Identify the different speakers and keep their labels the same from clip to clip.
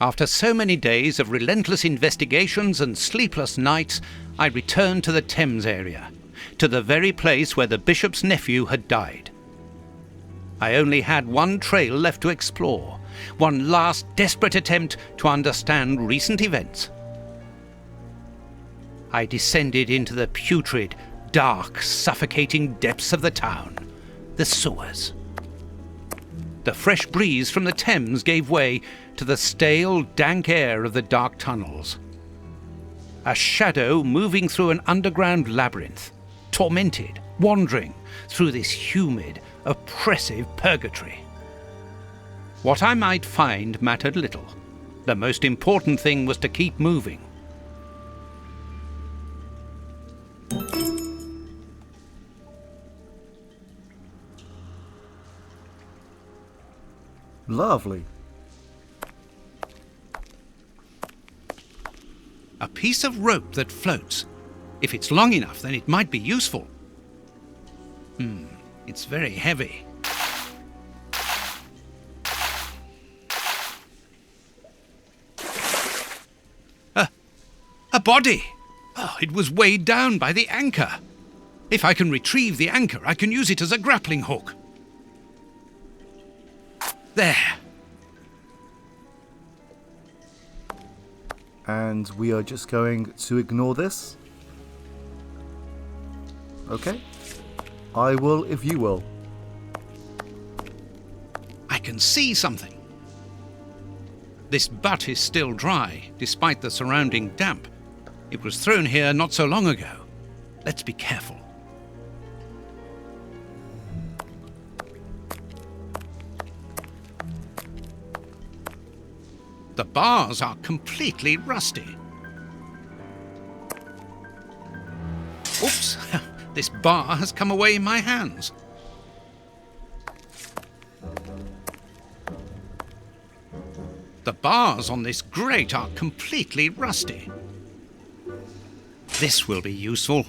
Speaker 1: After so many days of relentless investigations and sleepless nights, I returned to the Thames area, to the very place where the bishop's nephew had died. I only had one trail left to explore, one last desperate attempt to understand recent events. I descended into the putrid, dark, suffocating depths of the town, the sewers. The fresh breeze from the Thames gave way to the stale, dank air of the dark tunnels. A shadow moving through an underground labyrinth, tormented, wandering through this humid, oppressive purgatory. What I might find mattered little. The most important thing was to keep moving.
Speaker 2: Lovely.
Speaker 1: A piece of rope that floats. If it's long enough, then it might be useful. It's very heavy. A body! Oh, it was weighed down by the anchor. If I can retrieve the anchor, I can use it as a grappling hook. There.
Speaker 2: And we are just going to ignore this. Okay. I will if you will.
Speaker 1: I can see something. This butt is still dry, despite the surrounding damp. It was thrown here not so long ago. Let's be careful. The bars are completely rusty. Oops, this bar has come away in my hands. The bars on this grate are completely rusty. This will be useful.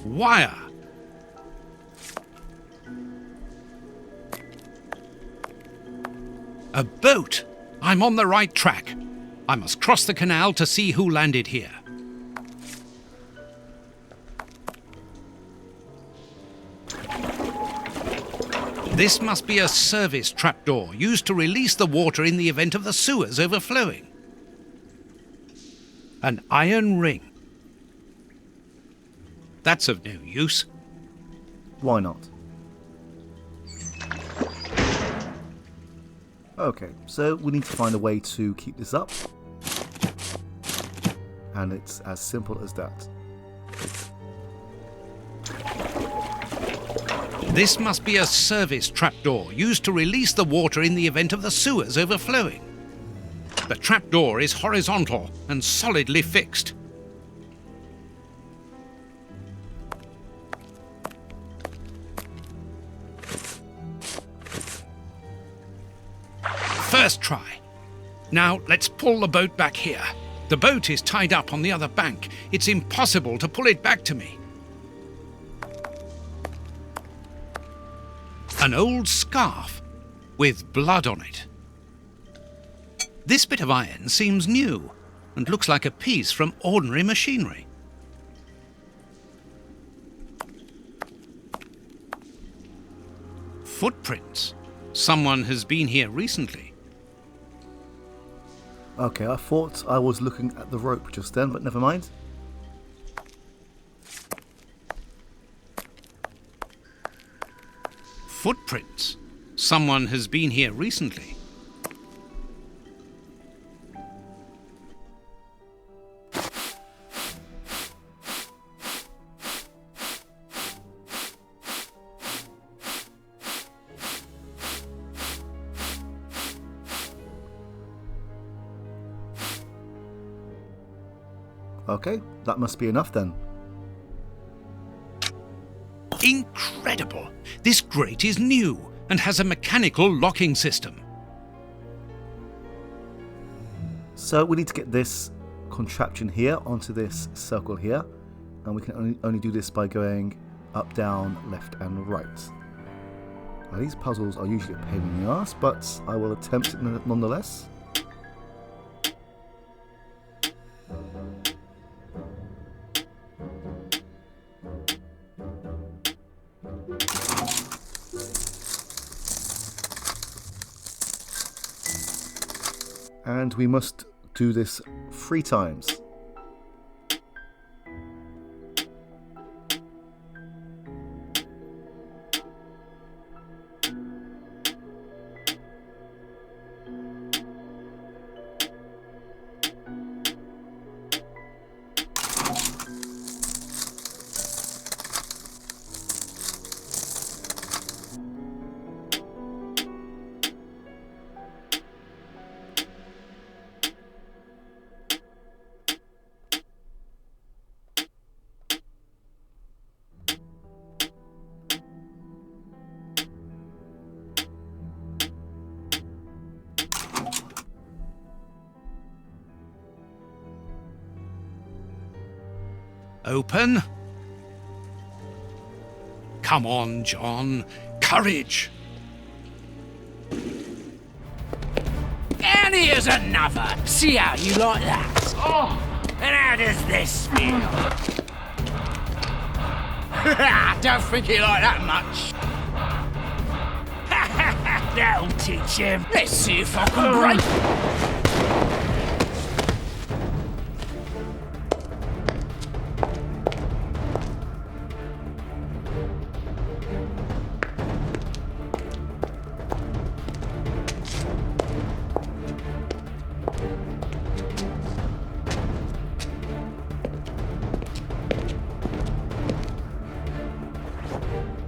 Speaker 1: Wire. A boat. I'm on the right track. I must cross the canal to see who landed here. This must be a service trapdoor used to release the water in the event of the sewers overflowing. An iron ring. That's of no use.
Speaker 2: Why not? Okay, so we need to find a way to keep this up. And it's as simple as that.
Speaker 1: This must be a service trapdoor used to release the water in the event of the sewers overflowing. The trapdoor is horizontal and solidly fixed. First try. Now let's pull the boat back here. The boat is tied up on the other bank. It's impossible to pull it back to me. An old scarf with blood on it. This bit of iron seems new and looks like a piece from ordinary machinery. Footprints. Someone has been here recently.
Speaker 2: Okay, I thought I was looking at the rope just then, but never mind.
Speaker 1: Footprints. Someone has been here recently.
Speaker 2: Okay, that must be enough then.
Speaker 1: Incredible! This grate is new and has a mechanical locking system.
Speaker 2: So we need to get this contraption here onto this circle here, and we can only do this by going up, down, left and right. Now, these puzzles are usually a pain in the ass, but I will attempt it nonetheless. And we must do this 3 times.
Speaker 1: Open. Come on, John. Courage.
Speaker 3: And here's another. See how you like that? Oh, and how does this feel? Don't think he like that much. That'll teach him. Let's see if I can break.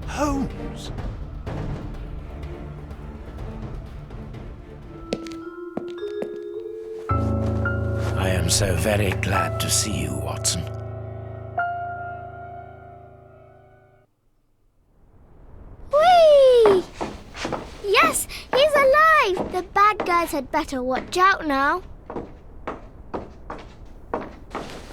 Speaker 1: Holmes.
Speaker 3: I am so very glad to see you, Watson.
Speaker 4: Whee! Yes, he's alive! The bad guys had better watch out now.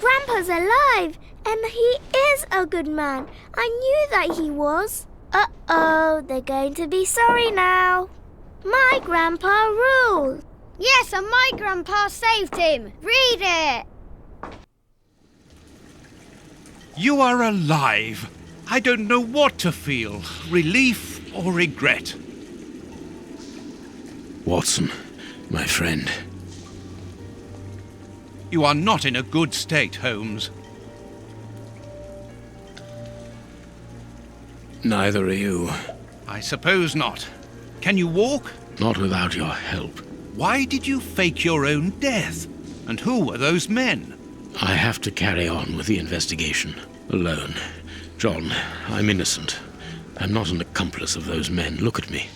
Speaker 4: Grandpa's alive, and he is a good man. I knew that he was. Uh-oh, they're going to be sorry now. My grandpa ruled. Yes, and my grandpa saved him. Read it.
Speaker 1: You are alive. I don't know what to feel. Relief or regret.
Speaker 3: Watson, my friend.
Speaker 1: You are not in a good state, Holmes.
Speaker 3: Neither are you.
Speaker 1: I suppose not. Can you walk?
Speaker 3: Not without your help.
Speaker 1: Why did you fake your own death? And who were those men?
Speaker 3: I have to carry on with the investigation. Alone. John, I'm innocent. I'm not an accomplice of those men. Look at me.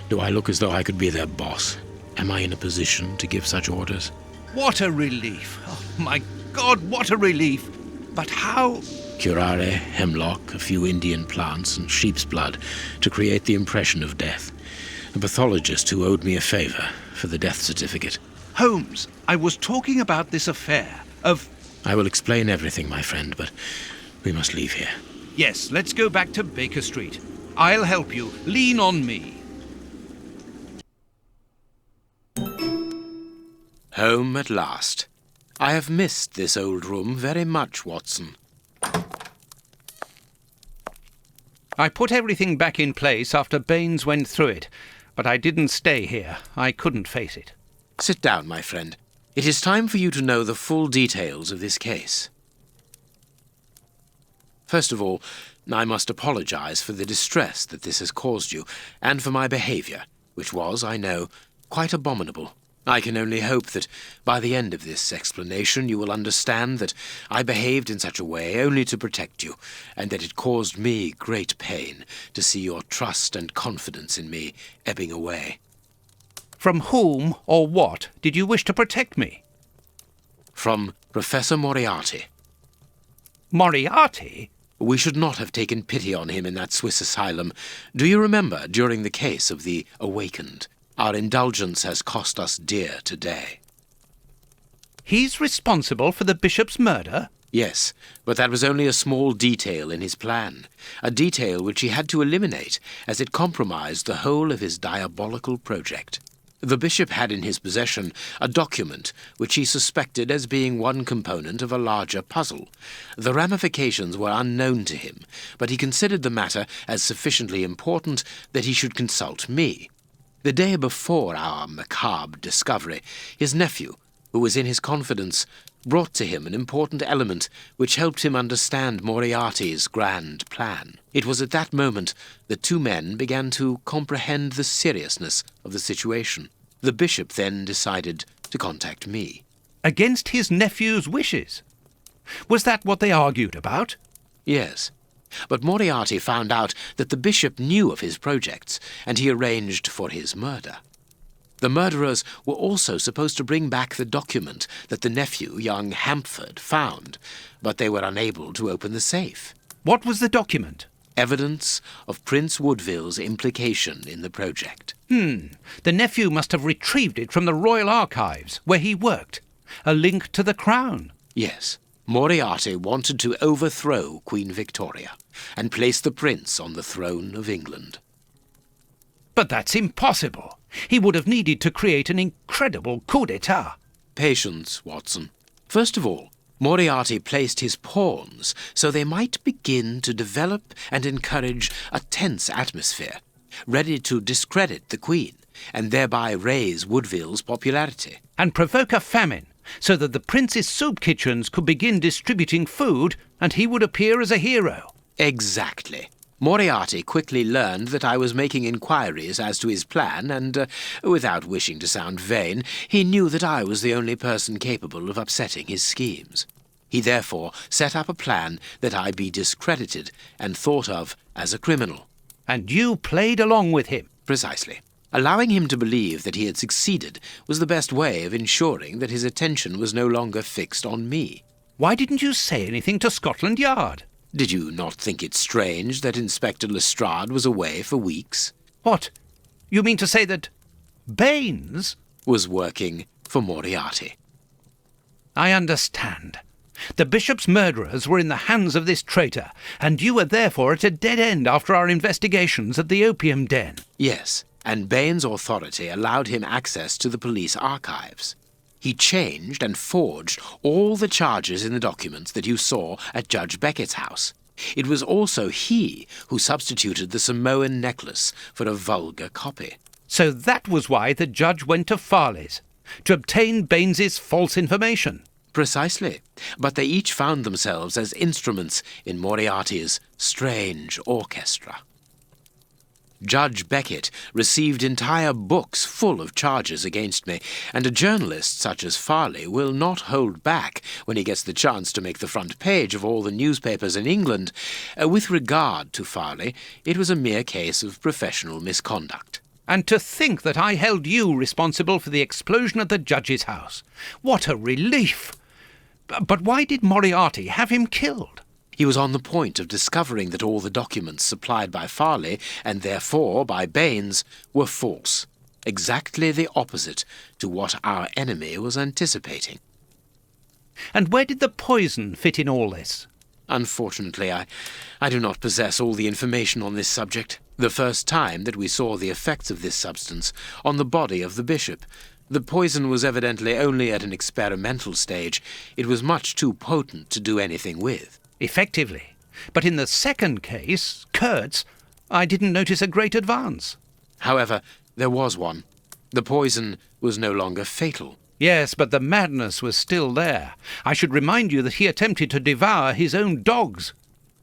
Speaker 3: Do I look as though I could be their boss? Am I in a position to give such orders?
Speaker 1: What a relief. Oh, my God, what a relief. But how...
Speaker 3: Curare, hemlock, a few Indian plants, and sheep's blood to create the impression of death. A pathologist who owed me a favor for the death certificate.
Speaker 1: Holmes, I was talking about this affair of...
Speaker 3: I will explain everything, my friend, but we must leave here.
Speaker 1: Yes, let's go back to Baker Street. I'll help you. Lean on me.
Speaker 3: Home at last. I have missed this old room very much, Watson.
Speaker 1: I put everything back in place after Baines went through it, but I didn't stay here. I couldn't face it.
Speaker 3: Sit down, my friend. It is time for you to know the full details of this case. First of all, I must apologize for the distress that this has caused you, and for my behavior, which was, I know, quite abominable. I can only hope that by the end of this explanation you will understand that I behaved in such a way only to protect you, and that it caused me great pain to see your trust and confidence in me ebbing away.
Speaker 1: From whom or what did you wish to protect me?
Speaker 3: From Professor Moriarty.
Speaker 1: Moriarty?
Speaker 3: We should not have taken pity on him in that Swiss asylum. Do you remember, during the case of the Awakened? Our indulgence has cost us dear today.
Speaker 1: He's responsible for the bishop's murder?
Speaker 3: Yes, but that was only a small detail in his plan, a detail which he had to eliminate as it compromised the whole of his diabolical project. The bishop had in his possession a document which he suspected as being one component of a larger puzzle. The ramifications were unknown to him, but he considered the matter as sufficiently important that he should consult me. The day before our macabre discovery, his nephew, who was in his confidence, brought to him an important element which helped him understand Moriarty's grand plan. It was at that moment the two men began to comprehend the seriousness of the situation. The bishop then decided to contact me.
Speaker 1: Against his nephew's wishes? Was that what they argued about?
Speaker 3: Yes, but Moriarty found out that the bishop knew of his projects, and he arranged for his murder. The murderers were also supposed to bring back the document that the nephew, young Hampford, found, but they were unable to open the safe.
Speaker 1: What was the document?
Speaker 3: Evidence of Prince Woodville's implication in the project.
Speaker 1: The nephew must have retrieved it from the Royal Archives, where he worked. A link to the crown.
Speaker 3: Yes, Moriarty wanted to overthrow Queen Victoria and place the prince on the throne of England.
Speaker 1: But that's impossible. He would have needed to create an incredible coup d'etat.
Speaker 3: Patience, Watson. First of all, Moriarty placed his pawns so they might begin to develop and encourage a tense atmosphere, ready to discredit the Queen and thereby raise Woodville's popularity.
Speaker 1: And provoke a famine, so that the prince's soup kitchens could begin distributing food and he would appear as a hero.
Speaker 3: Exactly. Moriarty quickly learned that I was making inquiries as to his plan, and, without wishing to sound vain, he knew that I was the only person capable of upsetting his schemes. He therefore set up a plan that I be discredited and thought of as a criminal.
Speaker 1: And you played along with him.
Speaker 3: Precisely. Allowing him to believe that he had succeeded was the best way of ensuring that his attention was no longer fixed on me.
Speaker 1: Why didn't you say anything to Scotland Yard?
Speaker 3: Did you not think it strange that Inspector Lestrade was away for weeks?
Speaker 1: What? You mean to say that Baines
Speaker 3: was working for Moriarty.
Speaker 1: I understand. The bishop's murderers were in the hands of this traitor, and you were therefore at a dead end after our investigations at the opium den.
Speaker 3: Yes, and Baines' authority allowed him access to the police archives. He changed and forged all the charges in the documents that you saw at Judge Beckett's house. It was also he who substituted the Samoan necklace for a vulgar copy.
Speaker 1: So that was why the judge went to Farley's, to obtain Baines's false information.
Speaker 3: Precisely. But they each found themselves as instruments in Moriarty's strange orchestra. Judge Beckett received entire books full of charges against me, and a journalist such as Farley will not hold back when he gets the chance to make the front page of all the newspapers in England. With regard to Farley, it was a mere case of professional misconduct.
Speaker 1: And to think that I held you responsible for the explosion at the judge's house. What a relief! But why did Moriarty have him killed?
Speaker 3: He was on the point of discovering that all the documents supplied by Farley, and therefore by Baines, were false, exactly the opposite to what our enemy was anticipating.
Speaker 1: And where did the poison fit in all this?
Speaker 3: Unfortunately, I do not possess all the information on this subject. The first time that we saw the effects of this substance on the body of the bishop, the poison was evidently only at an experimental stage. It was much too potent to do anything with.
Speaker 1: Effectively. But in the second case, Kurtz, I didn't notice a great advance.
Speaker 3: However, there was one. The poison was no longer fatal.
Speaker 1: Yes, but the madness was still there. I should remind you that he attempted to devour his own dogs.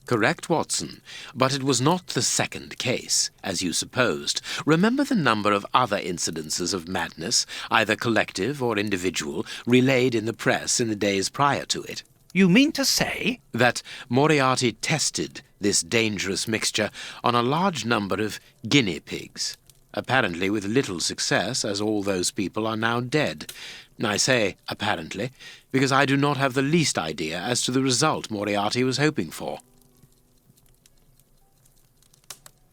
Speaker 3: Correct, Watson, but it was not the second case, as you supposed. Remember the number of other incidences of madness, either collective or individual, relayed in the press in the days prior to it.
Speaker 1: You mean to say?
Speaker 3: That Moriarty tested this dangerous mixture on a large number of guinea pigs, apparently with little success, as all those people are now dead. I say apparently, because I do not have the least idea as to the result Moriarty was hoping for.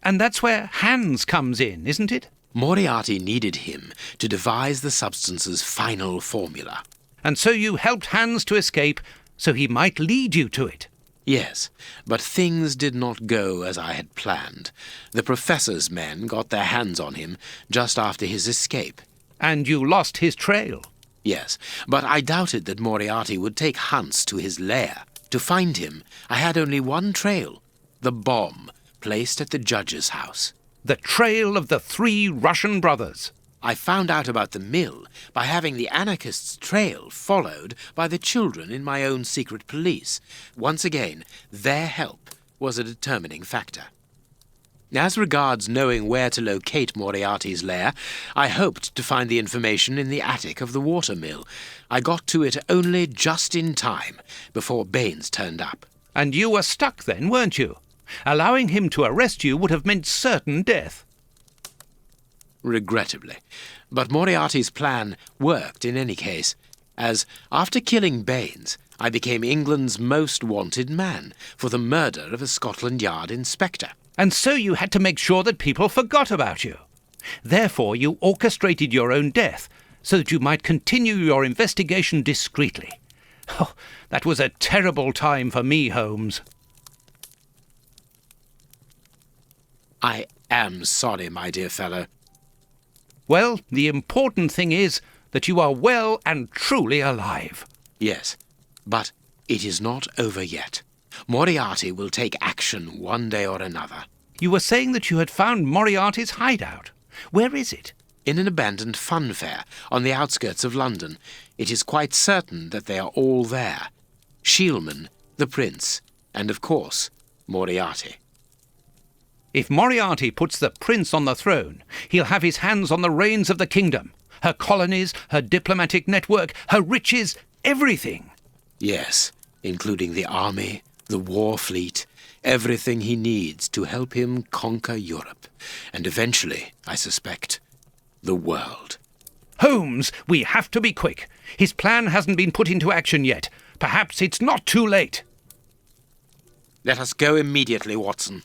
Speaker 1: And that's where Hans comes in, isn't it?
Speaker 3: Moriarty needed him to devise the substance's final formula.
Speaker 1: And so you helped Hans to escape so he might lead you to it.
Speaker 3: Yes, but things did not go as I had planned. The Professor's men got their hands on him just after his escape.
Speaker 1: And you lost his trail.
Speaker 3: Yes, but I doubted that Moriarty would take hunts to his lair. To find him, I had only one trail, the bomb placed at the judge's house.
Speaker 1: The trail of the 3 Russian brothers.
Speaker 3: I found out about the mill by having the anarchists' trail followed by the children in my own secret police. Once again, their help was a determining factor. As regards knowing where to locate Moriarty's lair, I hoped to find the information in the attic of the water mill. I got to it only just in time before Baines turned up.
Speaker 1: And you were stuck then, weren't you? Allowing him to arrest you would have meant certain death.
Speaker 3: Regrettably. But Moriarty's plan worked in any case, as after killing Baines, I became England's most wanted man for the murder of a Scotland Yard inspector.
Speaker 1: And so you had to make sure that people forgot about you. Therefore, you orchestrated your own death so that you might continue your investigation discreetly. Oh, that was a terrible time for me, Holmes.
Speaker 3: I am sorry, my dear fellow.
Speaker 1: Well, the important thing is that you are well and truly alive.
Speaker 3: Yes, but it is not over yet. Moriarty will take action one day or another.
Speaker 1: You were saying that you had found Moriarty's hideout. Where is it?
Speaker 3: In an abandoned fun fair on the outskirts of London. It is quite certain that they are all there. Sheilman, the Prince, and of course, Moriarty.
Speaker 1: If Moriarty puts the Prince on the throne, he'll have his hands on the reins of the kingdom. Her colonies, her diplomatic network, her riches, everything.
Speaker 3: Yes, including the army, the war fleet, everything he needs to help him conquer Europe, and eventually, I suspect, the world.
Speaker 1: Holmes, we have to be quick. His plan hasn't been put into action yet. Perhaps it's not too late.
Speaker 3: Let us go immediately, Watson.